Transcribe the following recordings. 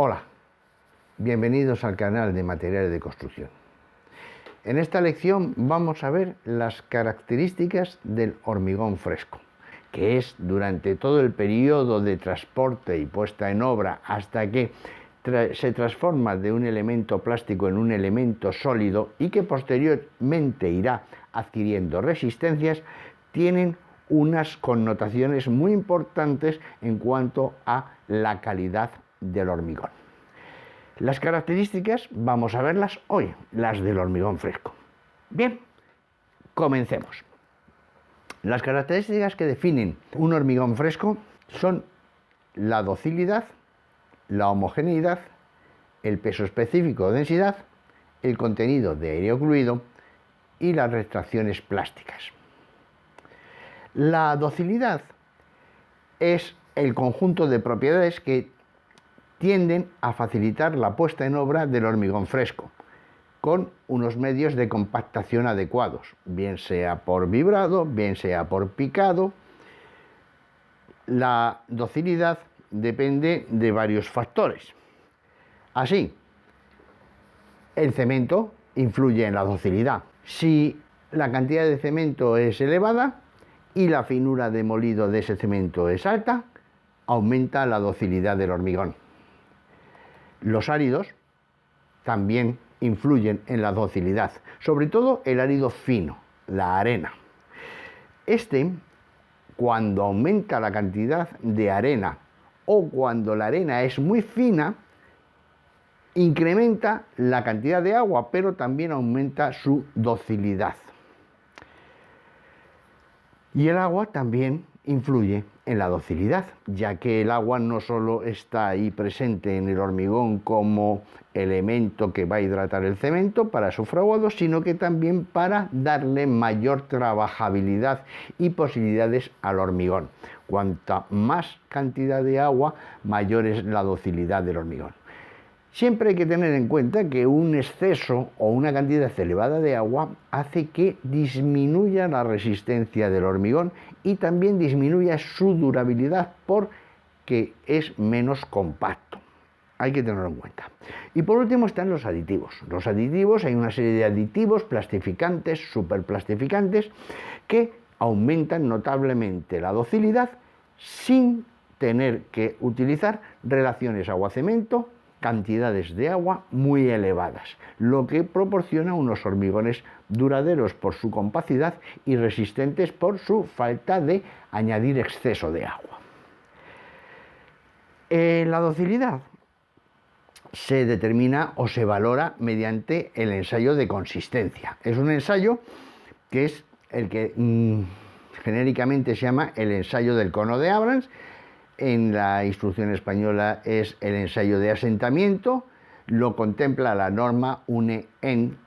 Hola, bienvenidos al canal de Materiales de Construcción. En esta lección vamos a ver las características del hormigón fresco, que es durante todo el periodo de transporte y puesta en obra hasta que se transforma de un elemento plástico en un elemento sólido y que posteriormente irá adquiriendo resistencias, tienen unas connotaciones muy importantes en cuanto a la calidad del hormigón. Las características vamos a verlas hoy, las del hormigón fresco. Bien, comencemos. Las características que definen un hormigón fresco son la docilidad, la homogeneidad, el peso específico o densidad, el contenido de aire ocluido y las retracciones plásticas. La docilidad es el conjunto de propiedades que tienden a facilitar la puesta en obra del hormigón fresco, con unos medios de compactación adecuados, bien sea por vibrado, bien sea por picado. La docilidad depende de varios factores. Así, el cemento influye en la docilidad. Si la cantidad de cemento es elevada y la finura de molido de ese cemento es alta, aumenta la docilidad del hormigón. Los áridos también influyen en la docilidad, sobre todo el árido fino, la arena. Cuando aumenta la cantidad de arena o cuando la arena es muy fina, incrementa la cantidad de agua, pero también aumenta su docilidad. Y el agua también influye en la docilidad, ya que el agua no solo está ahí presente en el hormigón como elemento que va a hidratar el cemento para su fraguado, sino que también para darle mayor trabajabilidad y posibilidades al hormigón. Cuanta más cantidad de agua, mayor es la docilidad del hormigón. Siempre hay que tener en cuenta que un exceso o una cantidad elevada de agua hace que disminuya la resistencia del hormigón y también disminuya su durabilidad porque es menos compacto. Hay que tenerlo en cuenta. Y por último están los aditivos. Los aditivos, hay una serie de aditivos plastificantes, superplastificantes, que aumentan notablemente la docilidad sin tener que utilizar relaciones agua-cemento, cantidades de agua muy elevadas, lo que proporciona unos hormigones duraderos por su compacidad y resistentes por su falta de añadir exceso de agua. La docilidad se determina o se valora mediante el ensayo de consistencia. Es un ensayo que es el que genéricamente se llama el ensayo del cono de Abrams. En la instrucción española es el ensayo de asentamiento, lo contempla la norma UNE EN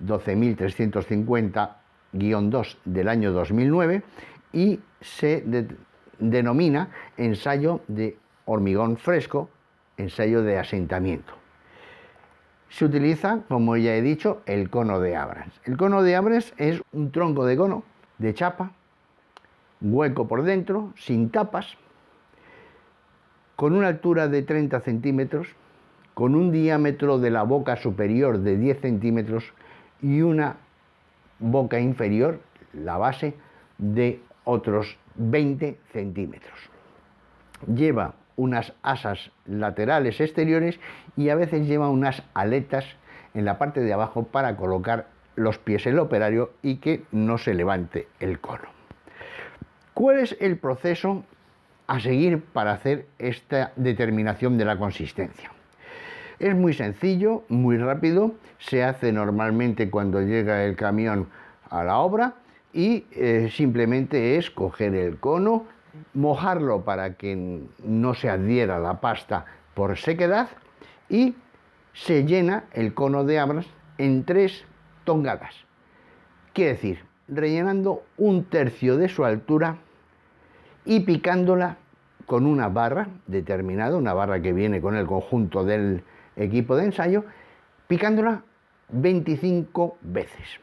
12350-2 del año 2009 y se denomina ensayo de hormigón fresco, ensayo de asentamiento. Se utiliza, como ya he dicho, el cono de Abrams. El cono de Abrams es un tronco de cono de chapa, hueco por dentro, sin tapas, con una altura de 30 centímetros, con un diámetro de la boca superior de 10 centímetros y una boca inferior, la base, de otros 20 centímetros. Lleva unas asas laterales exteriores y a veces lleva unas aletas en la parte de abajo para colocar los pies el operario y que no se levante el cono. ¿Cuál es el proceso a seguir para hacer esta determinación de la consistencia? Es muy sencillo, muy rápido, se hace normalmente cuando llega el camión a la obra y simplemente es coger el cono, mojarlo para que no se adhiera la pasta por sequedad y se llena el cono de Abrams en 3 tongadas. Quiere decir, rellenando 1/3 de su altura y picándola con una barra determinada, una barra que viene con el conjunto del equipo de ensayo, picándola 25 veces.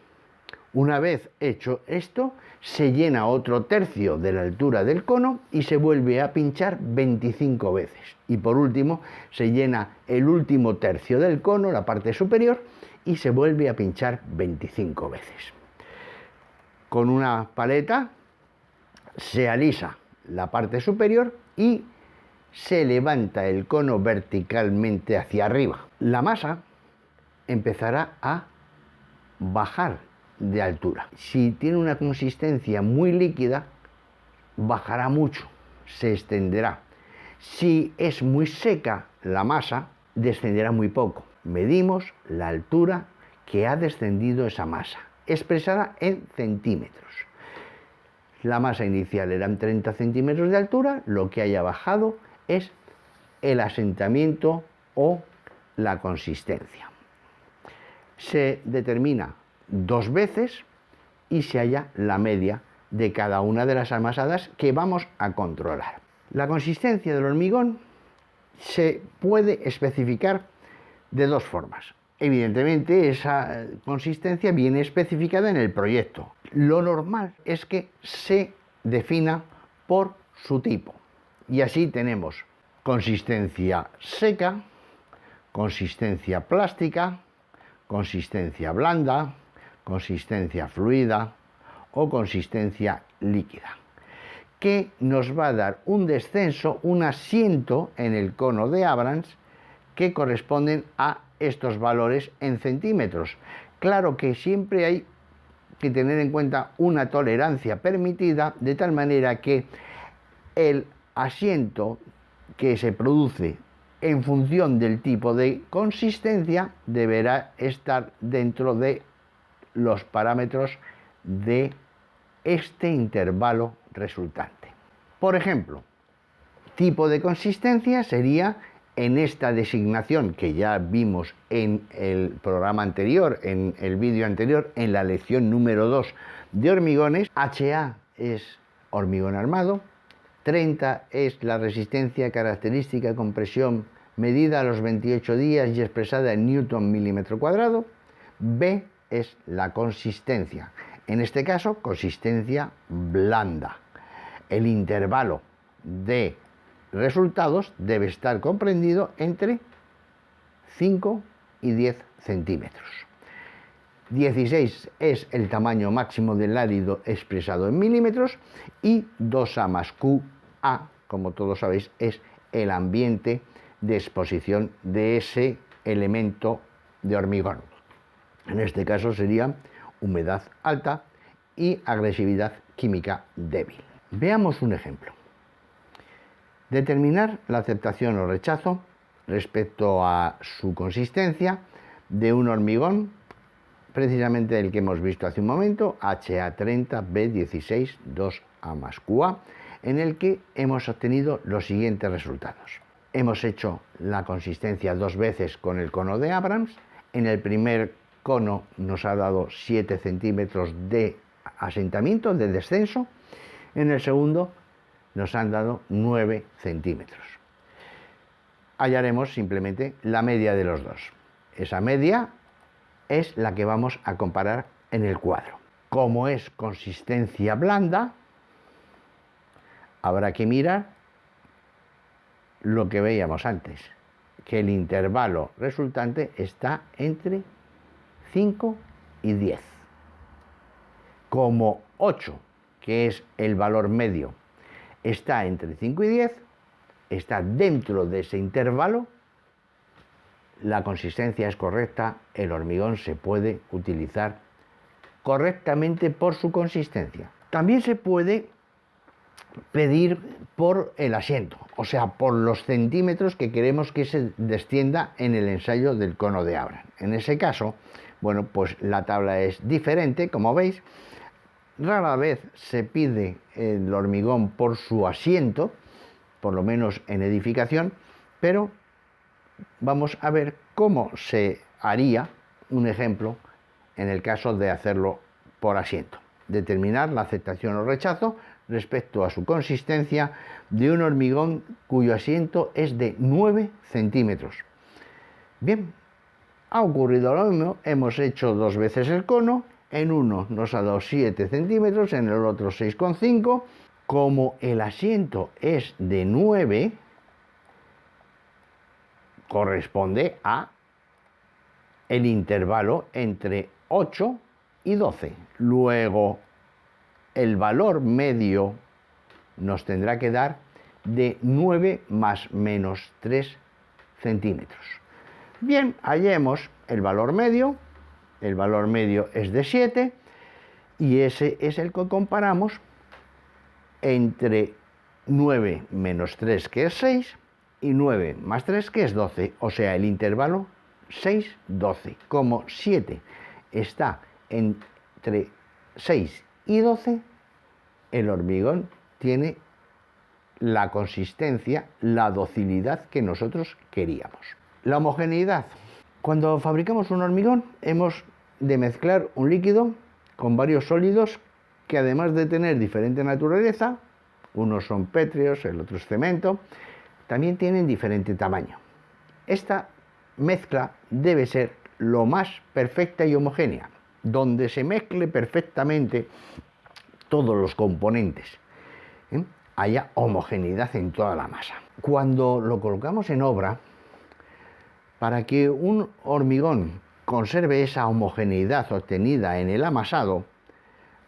Una vez hecho esto, se llena otro tercio de la altura del cono y se vuelve a pinchar 25 veces. Y por último, se llena el último tercio del cono, la parte superior, y se vuelve a pinchar 25 veces. Con una paleta se alisa la parte superior y se levanta el cono verticalmente hacia arriba. La masa empezará a bajar de altura. Si tiene una consistencia muy líquida, bajará mucho, se extenderá. Si es muy seca la masa, descenderá muy poco. Medimos la altura que ha descendido esa masa, expresada en centímetros. La masa inicial eran 30 centímetros de altura, lo que haya bajado es el asentamiento o la consistencia. Se determina 2 veces y se halla la media de cada una de las amasadas que vamos a controlar. La consistencia del hormigón se puede especificar de 2 formas. Evidentemente, esa consistencia viene especificada en el proyecto. Lo normal es que se defina por su tipo. Y así tenemos consistencia seca, consistencia plástica, consistencia blanda, consistencia fluida o consistencia líquida, que nos va a dar un descenso, un asiento en el cono de Abrams que corresponden a estos valores en centímetros. Claro que siempre hay que tener en cuenta una tolerancia permitida, de tal manera que el asiento que se produce en función del tipo de consistencia deberá estar dentro de los parámetros de este intervalo resultante. Por ejemplo, tipo de consistencia sería, en esta designación que ya vimos en el programa anterior, en el vídeo anterior, en la lección número 2 de hormigones, HA es hormigón armado, 30 es la resistencia característica con presión medida a los 28 días y expresada en newton milímetro cuadrado. B es la consistencia, en este caso consistencia blanda. El intervalo de resultados debe estar comprendido entre 5 y 10 centímetros. 16 es el tamaño máximo del árido expresado en milímetros y 2A más QA, como todos sabéis, es el ambiente de exposición de ese elemento de hormigón. En este caso sería humedad alta y agresividad química débil. Veamos un ejemplo. Determinar la aceptación o rechazo respecto a su consistencia de un hormigón, precisamente el que hemos visto hace un momento, HA30B16 2A más QA, en el que hemos obtenido los siguientes resultados. Hemos hecho la consistencia 2 veces con el cono de Abrams. En el primer cono nos ha dado 7 centímetros de asentamiento, de descenso. En el segundo nos han dado 9 centímetros. Hallaremos simplemente la media de los dos. Esa media es la que vamos a comparar en el cuadro. Como es consistencia blanda, habrá que mirar lo que veíamos antes, que el intervalo resultante está entre 5 y 10. Como 8, que es el valor medio, está entre 5 y 10, está dentro de ese intervalo, la consistencia es correcta, el hormigón se puede utilizar correctamente por su consistencia. También se puede pedir por el asiento, o sea, por los centímetros que queremos que se descienda en el ensayo del cono de Abrams. En ese caso, bueno, pues la tabla es diferente, como veis. Rara vez se pide el hormigón por su asiento, por lo menos en edificación, pero vamos a ver cómo se haría un ejemplo en el caso de hacerlo por asiento. Determinar la aceptación o rechazo respecto a su consistencia de un hormigón cuyo asiento es de 9 centímetros. Bien, ha ocurrido lo mismo, hemos hecho 2 veces el cono, En uno nos ha dado 7 centímetros, en el otro 6,5. Como el asiento es de 9, corresponde a el intervalo entre 8 y 12. Luego, el valor medio nos tendrá que dar de 9 más menos 3 centímetros. Bien, hallemos el valor medio. El valor medio es de 7 y ese es el que comparamos entre 9 menos 3, que es 6, y 9 más 3, que es 12, o sea, el intervalo 6, 12. Como 7 está entre 6 y 12, el hormigón tiene la consistencia, la docilidad que nosotros queríamos. La homogeneidad. Cuando fabricamos un hormigón, hemos de mezclar un líquido con varios sólidos que, además de tener diferente naturaleza, unos son pétreos, el otro es cemento, también tienen diferente tamaño. Esta mezcla debe ser lo más perfecta y homogénea, donde se mezcle perfectamente todos los componentes, haya homogeneidad en toda la masa. Cuando lo colocamos en obra, para que un hormigón conserve esa homogeneidad obtenida en el amasado,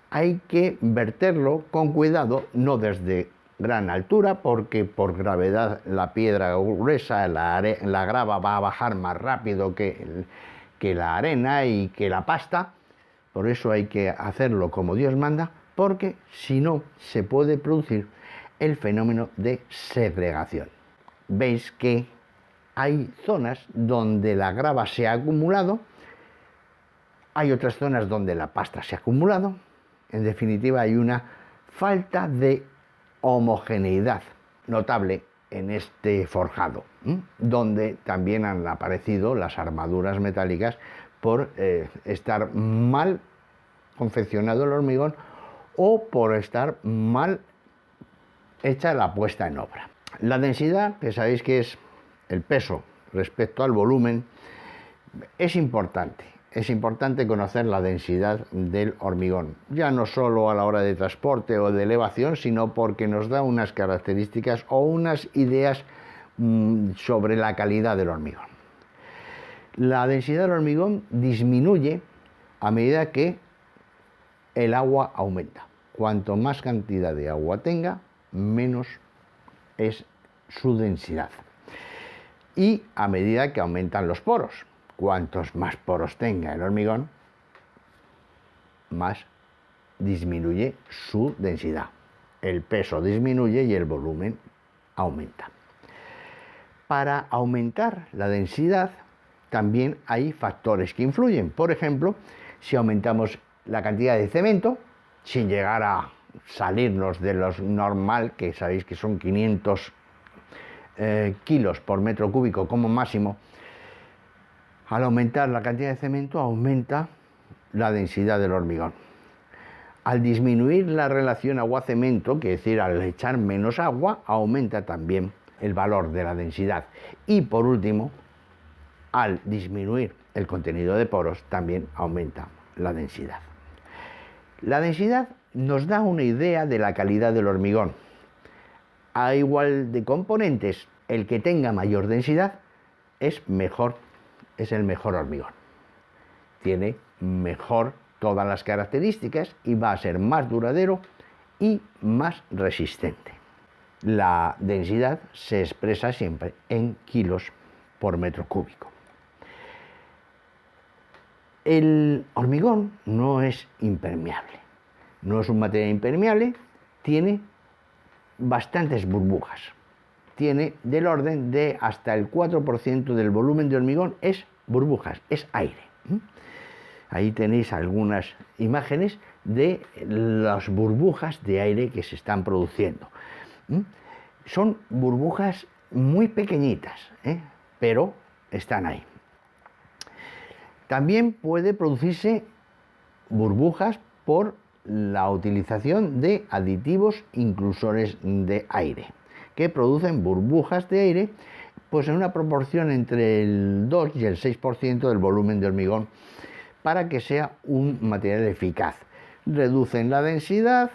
hay que verterlo con cuidado, no desde gran altura, porque por gravedad la piedra gruesa, la grava va a bajar más rápido que la arena y que la pasta. Por eso hay que hacerlo como Dios manda, porque si no se puede producir el fenómeno de segregación. Veis que hay zonas donde la grava se ha acumulado, hay otras zonas donde la pasta se ha acumulado. En definitiva, hay una falta de homogeneidad notable en este forjado, donde también han aparecido las armaduras metálicas por estar mal confeccionado el hormigón o por estar mal hecha la puesta en obra. La densidad, que sabéis que es el peso respecto al volumen, es importante. Es importante conocer la densidad del hormigón, ya no solo a la hora de transporte o de elevación, sino porque nos da unas características o unas ideas sobre la calidad del hormigón. La densidad del hormigón disminuye a medida que el agua aumenta. Cuanto más cantidad de agua tenga, menos es su densidad. Y a medida que aumentan los poros, cuantos más poros tenga el hormigón, más disminuye su densidad. El peso disminuye y el volumen aumenta. Para aumentar la densidad también hay factores que influyen. Por ejemplo, si aumentamos la cantidad de cemento, sin llegar a salirnos de lo normal, que sabéis que son 500 kilos por metro cúbico como máximo, al aumentar la cantidad de cemento aumenta la densidad del hormigón. Al disminuir la relación agua-cemento, que es decir, al echar menos agua, aumenta también el valor de la densidad. Y por último, al disminuir el contenido de poros, también aumenta la densidad. La densidad nos da una idea de la calidad del hormigón. A igual de componentes, el que tenga mayor densidad es el mejor hormigón. Tiene mejor todas las características y va a ser más duradero y más resistente. La densidad se expresa siempre en kilos por metro cúbico. El hormigón no es impermeable, no es un material impermeable, tiene bastantes burbujas. Tiene del orden de hasta el 4% del volumen de hormigón es burbujas, es aire. Ahí tenéis algunas imágenes de las burbujas de aire que se están produciendo. Son burbujas muy pequeñitas, pero están ahí. También puede producirse burbujas por la utilización de aditivos inclusores de aire, que producen burbujas de aire pues en una proporción entre el 2 y el 6% del volumen de hormigón, para que sea un material eficaz. Reducen la densidad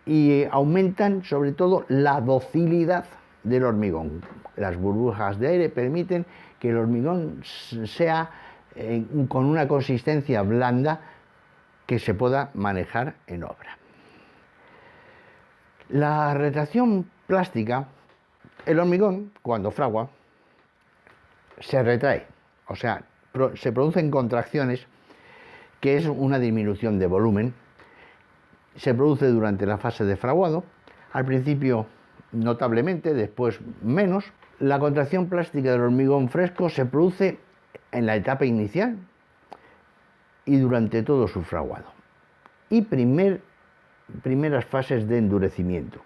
y aumentan sobre todo la docilidad del hormigón. Las burbujas de aire permiten que el hormigón sea con una consistencia blanda que se pueda manejar en obra. La retracción plástica, el hormigón, cuando fragua, se retrae, o sea, se producen contracciones, que es una disminución de volumen. Se produce durante la fase de fraguado, al principio notablemente, después menos. La contracción plástica del hormigón fresco se produce en la etapa inicial y durante todo su fraguado. Y primeras fases de endurecimiento.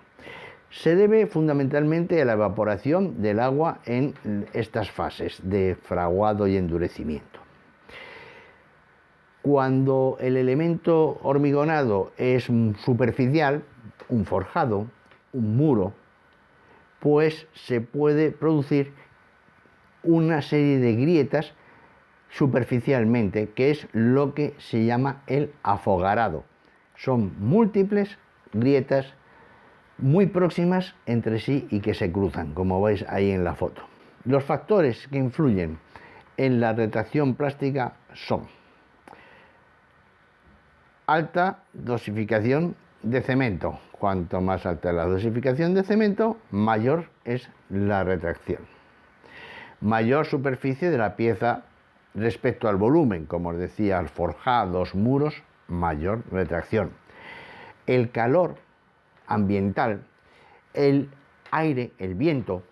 Se debe fundamentalmente a la evaporación del agua en estas fases de fraguado y endurecimiento. Cuando el elemento hormigonado es superficial, un forjado, un muro, pues se puede producir una serie de grietas superficialmente, que es lo que se llama el afogarado. Son múltiples grietas muy próximas entre sí y que se cruzan, como veis ahí en la foto. Los factores que influyen en la retracción plástica son alta dosificación de cemento. Cuanto más alta es la dosificación de cemento, mayor es la retracción. Mayor superficie de la pieza respecto al volumen, como os decía, forjados, muros, mayor retracción. El calor ambiental, el aire, el viento,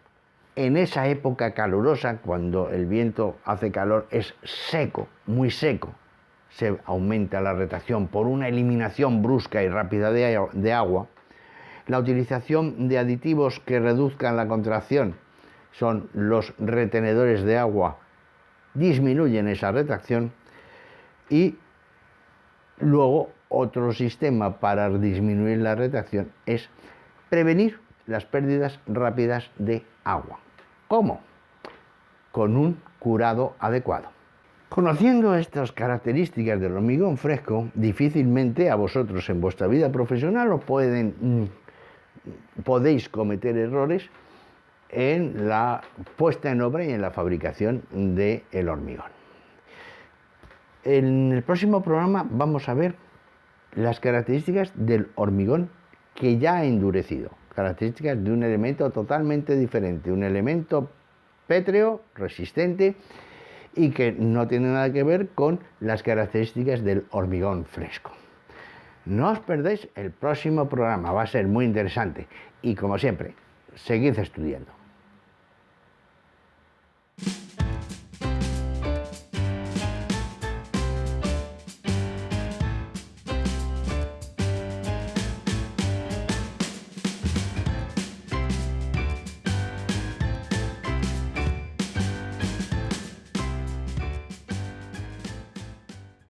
en esa época calurosa, cuando el viento hace calor, es seco, muy seco, se aumenta la retracción por una eliminación brusca y rápida de agua. La utilización de aditivos que reduzcan la contracción, son los retenedores de agua, disminuyen esa retracción. Y luego otro sistema para disminuir la retracción es prevenir las pérdidas rápidas de agua. ¿Cómo? Con un curado adecuado. Conociendo estas características del hormigón fresco, difícilmente a vosotros en vuestra vida profesional podéis cometer errores en la puesta en obra y en la fabricación del hormigón. En el próximo programa vamos a ver las características del hormigón que ya ha endurecido, características de un elemento totalmente diferente, un elemento pétreo, resistente y que no tiene nada que ver con las características del hormigón fresco. No os perdáis el próximo programa, va a ser muy interesante y como siempre, seguid estudiando.